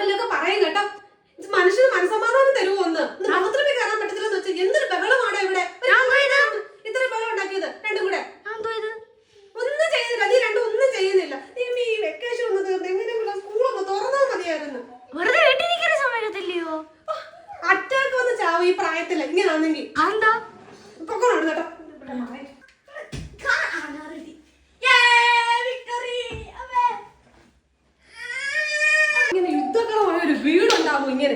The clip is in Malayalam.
വല്ലതൊക്കെ പറയും കേട്ടോ. മനുഷ്യന് മനസ്സമാധാനം തരുമോ? ഒന്ന് ബാത്റൂമിൽ കയറാൻ പറ്റത്തില്ലെന്ന് വെച്ചാൽ എന്തൊരു ബഹളമാണ് ഇവിടെ. ഇത്ര ബഹളം ഉണ്ടാക്കിയത് രണ്ടും കൂടെ ഒന്നും ചെയ്യുന്നില്ല. നീ രണ്ടും ഒന്നും ചെയ്യുന്നില്ല. നീ ഈ വെക്കേഷൻ ഒന്ന് തീർന്ന് എങ്ങനെയെങ്കിലും സ്കൂളൊന്ന് തുറന്നാൽ മതിയായിരുന്നു. അറ്റാക്ക് വന്ന് ചാവും ഈ പ്രായത്തില് ഇങ്ങനാണെങ്കിൽ. പൊക്കോണം കേട്ടോ. ഇങ്ങനെ യുദ്ധക്കളമായ ഒരു വീടുണ്ടാവും ഇങ്ങനെ.